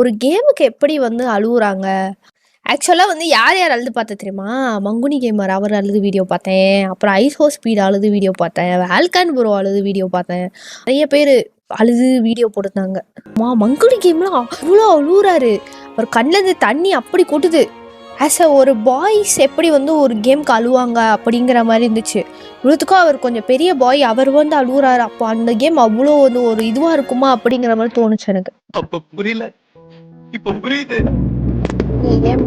ஒரு கேமுக்கு எப்படி வந்து அழுவுறாங்க. ஆக்சுவலா வந்து யார் யார் அழுது பார்த்தேன் தெரியுமா? மங்குனி கேமர் அவர் அழுது வீடியோ பார்த்தேன். அப்புறம் ஐஸோ ஸ்பீட் அழுது வீடியோ பார்த்தேன். ஆல்கான் ப்ரோ அழுது வீடியோ பார்த்தேன். நெறைய பேரு அழுது வீடியோ போட்டிருந்தாங்க. மங்குனி கேம்லாம் அவ்வளோ அழுவுறாரு. அவர் கண்லேருந்து தண்ணி அப்படி கொட்டுது. ஒரு பாய்ஸ் எப்படி வந்து ஒரு கேம்க்கு அழுவாங்க அப்படிங்கிற மாதிரி இருந்துச்சு. இவ்வளோத்துக்கும் அவர் கொஞ்சம் பெரிய பாய். அவர் வந்து அழுவுறாரு. அப்போ அந்த கேம் அவ்வளோ வந்து ஒரு இதுவாக இருக்குமா அப்படிங்கிற மாதிரி தோணுச்சு எனக்கு. அப்ப புரியல, இப்ப புரியுது. கேம்